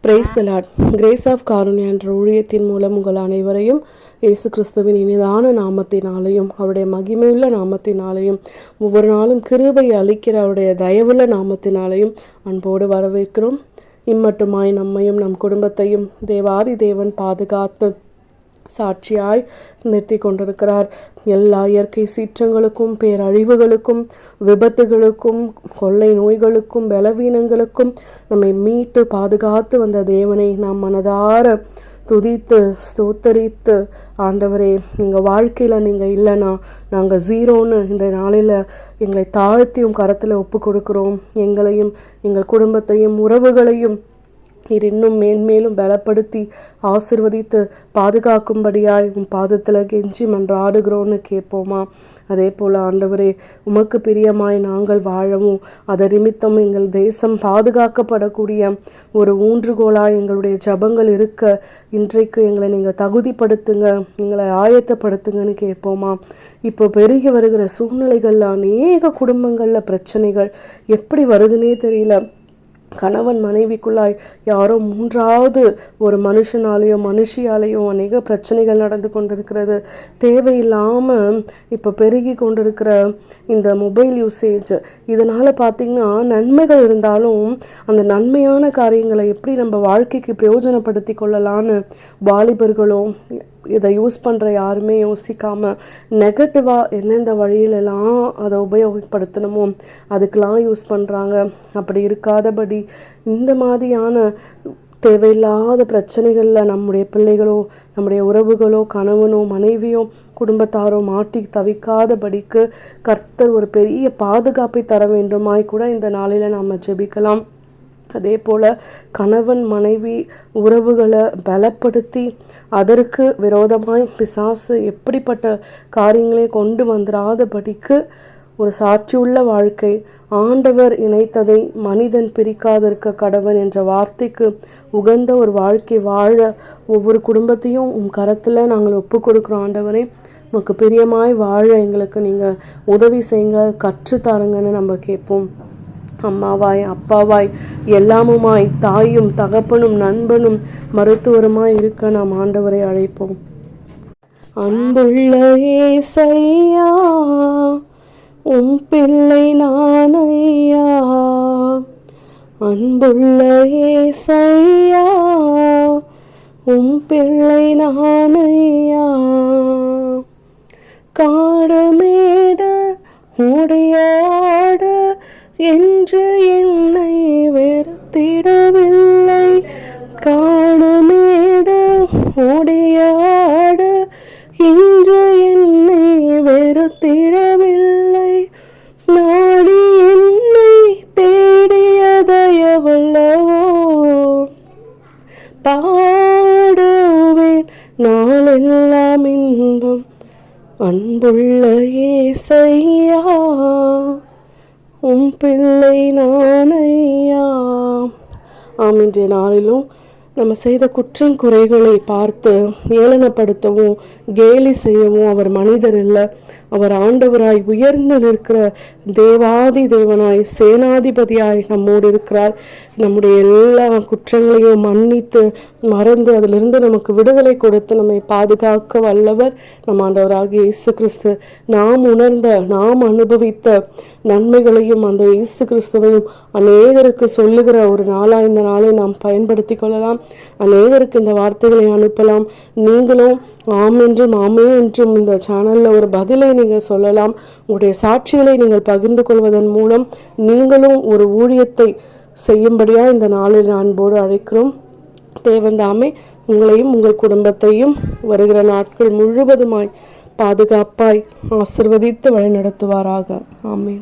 Price the Lord. Grace of Karunya என்ற ஊழியத்தின் மூலம் உங்கள் அனைவரையும் இயேசு கிறிஸ்துவின் இனிதான நாமத்தினாலையும் அவருடைய மகிமையுள்ள நாமத்தினாலையும் ஒவ்வொரு நாளும் கிருபை அளிக்கிற அவருடைய தயவுள்ள நாமத்தினாலையும் அன்போடு வரவேற்கிறோம். இம்மட்டுமாய் நம்மையும் நம் குடும்பத்தையும் தேவாதி தேவன் பாதுகாத்து சாட்சியாய் நிறுத்தி கொண்டிருக்கிறார். எல்லா இயற்கை சீற்றங்களுக்கும், பேரழிவுகளுக்கும், விபத்துகளுக்கும், கொள்ளை நோய்களுக்கும், பலவீனங்களுக்கும் நம்மை மீட்டு பாதுகாத்து வந்த தேவனை நாம் மனதார துதித்து ஸ்தோத்தரித்து, ஆண்டவரே எங்கள் வாழ்க்கையில் நீங்கள் இல்லைனா நாங்கள் ஜீரோன்னு இந்த நாளில் எங்களை தாழ்த்தியும் கரத்தில் ஒப்பு கொடுக்குறோம். எங்களையும் எங்கள் குடும்பத்தையும் உறவுகளையும் நீர் இன்னும் மேன்மேலும் பலப்படுத்தி ஆசிர்வதித்து பாதுகாக்கும்படியாய் உன் பாதத்தில் கெஞ்சி மன்றாடுகிறோன்னு கேட்போமா? அதே போல் ஆண்டவரே, உமக்கு பிரியமாய் நாங்கள் வாழவும் அதை நிமித்தம் எங்கள் தேசம் பாதுகாக்கப்படக்கூடிய ஒரு ஊன்றுகோலாய் எங்களுடைய ஜபங்கள் இருக்க இன்றைக்கு எங்களை நீங்கள் தகுதிப்படுத்துங்க, எங்களை ஆயத்தப்படுத்துங்கன்னு கேட்போமா? இப்போ பெருகி வருகிற சூழ்நிலைகளில் அநேக குடும்பங்களில் பிரச்சனைகள் எப்படி வருதுன்னே தெரியல. கணவன் மனைவிக்குள்ளாய் யாரோ மூன்றாவது ஒரு மனுஷனாலேயோ மனுஷியாலேயோ அநேக பிரச்சனைகள் நடந்து கொண்டிருக்கிறது. தேவையில்லாமல் இப்போ பெருகி கொண்டிருக்கிற இந்த மொபைல் யூசேஜ், இதனால் பார்த்திங்கன்னா நன்மைகள் இருந்தாலும் அந்த நன்மையான காரியங்களை எப்படி நம்ம வாழ்க்கைக்கு பிரயோஜனப்படுத்தி கொள்ளலான்னு வாலிபர்களும் இதை யூஸ் பண்ணுற யாருமே யோசிக்காமல் நெகட்டிவாக எந்தெந்த வழியிலெல்லாம் அதை உபயோகப்படுத்தணுமோ அதுக்கெலாம் யூஸ் பண்ணுறாங்க. அப்படி இருக்காதபடி இந்த மாதிரியான தேவையில்லாத பிரச்சனைகளில் நம்முடைய பிள்ளைகளோ நம்முடைய உறவுகளோ கணவனோ மனைவியோ குடும்பத்தாரோ மாட்டி தவிக்காதபடிக்கு கர்த்தர் ஒரு பெரிய பாதுகாப்பை தர வேண்டுமாய் கூட இந்த நாளில் நாம் ஜெபிக்கலாம். அதே போல் கணவன் மனைவி உறவுகளை பலப்படுத்தி அதற்கு விரோதமாய் பிசாசு எப்படிப்பட்ட காரியங்களை கொண்டு வந்துடாதபடிக்கு ஒரு சாட்சியுள்ள வாழ்க்கை, ஆண்டவர் இணைத்ததை மனிதன் பிரிக்காதிருக்க கடவன் என்ற வார்த்தைக்கு உகந்த ஒரு வாழ்க்கை வாழ ஒவ்வொரு குடும்பத்தையும் உன் கரத்தில் நாங்கள் ஒப்பு கொடுக்குறோம். ஆண்டவரே, உமக்கு பிரியமாய் வாழ எங்களுக்கு நீங்கள் உதவி செய்யுங்க, கற்றுத்தாருங்கன்னு நம்ம கேட்போம். அம்மாவாய் அப்பாவாய் எல்லாமுமாய் தாயும் தகப்பனும் நண்பனும் மருத்துவருமாய் இருக்க நாம் ஆண்டவரை அழைப்போம். அன்புள்ள ஏசையா, உம் பிள்ளை நானையா. அன்புள்ள ஏசையா, உம் பிள்ளை நானையா. காடமேட உடையாட என்று என்னை வெறுத்திடவில்லை. காணமேட ஓடியாட என்று என்னை வெறுத்திடவில்லை. நாடி என்னை தேடிய தயவல்லவோ, பாடுவேன் நாளெல்லாம் இன்பம். அன்புள்ள ஏசையா, உம் பிள்ளை நானையா. இன்றைய நாளிலும் நம்ம செய்த குற்றம் குறைகளை பார்த்து ஏளனப்படுத்தவும் கேலி செய்யவும் அவர் மனிதர் இல்லை. அவர் ஆண்டவராய் உயர்ந்து நிற்கிற தேவாதி தேவனாய் சேனாதிபதியாய் நம்மோடு இருக்கிறார். நம்முடைய எல்லா குற்றங்களையும் மன்னித்து மறந்து அதிலிருந்து நமக்கு விடுதலை கொடுத்து நம்மை பாதுகாக்க வல்லவர் நம் ஆண்டவராகிய இயேசு கிறிஸ்து. நாம் உணர்ந்த நாம் அனுபவித்த நன்மைகளையும் அந்த இயேசு கிறிஸ்துவையும் அநேகருக்கு சொல்லுகிற ஒரு நாளாக இந்த நாளை நாம் பயன்படுத்தி கொள்ளலாம். அநேகருக்கு இந்த வார்த்தைகளை அனுப்பலாம். நீங்களும் ஆம் என்றும் ஆமே என்றும் இந்த சேனலில் ஒரு பதிலை நீங்கள் சொல்லலாம். உங்களுடைய சாட்சிகளை நீங்கள் பகிர்ந்து கொள்வதன் மூலம் நீங்களும் ஒரு ஊழியத்தை செய்யும்படியாக இந்த நாளில் அன்போடு அழைக்கிறோம். தேவன் தாமே உங்களையும் உங்கள் குடும்பத்தையும் வருகிற நாட்கள் முழுவதுமாய் பாதுகாப்பாய் ஆசிர்வதித்து வழி நடத்துவாராக. ஆமேன்.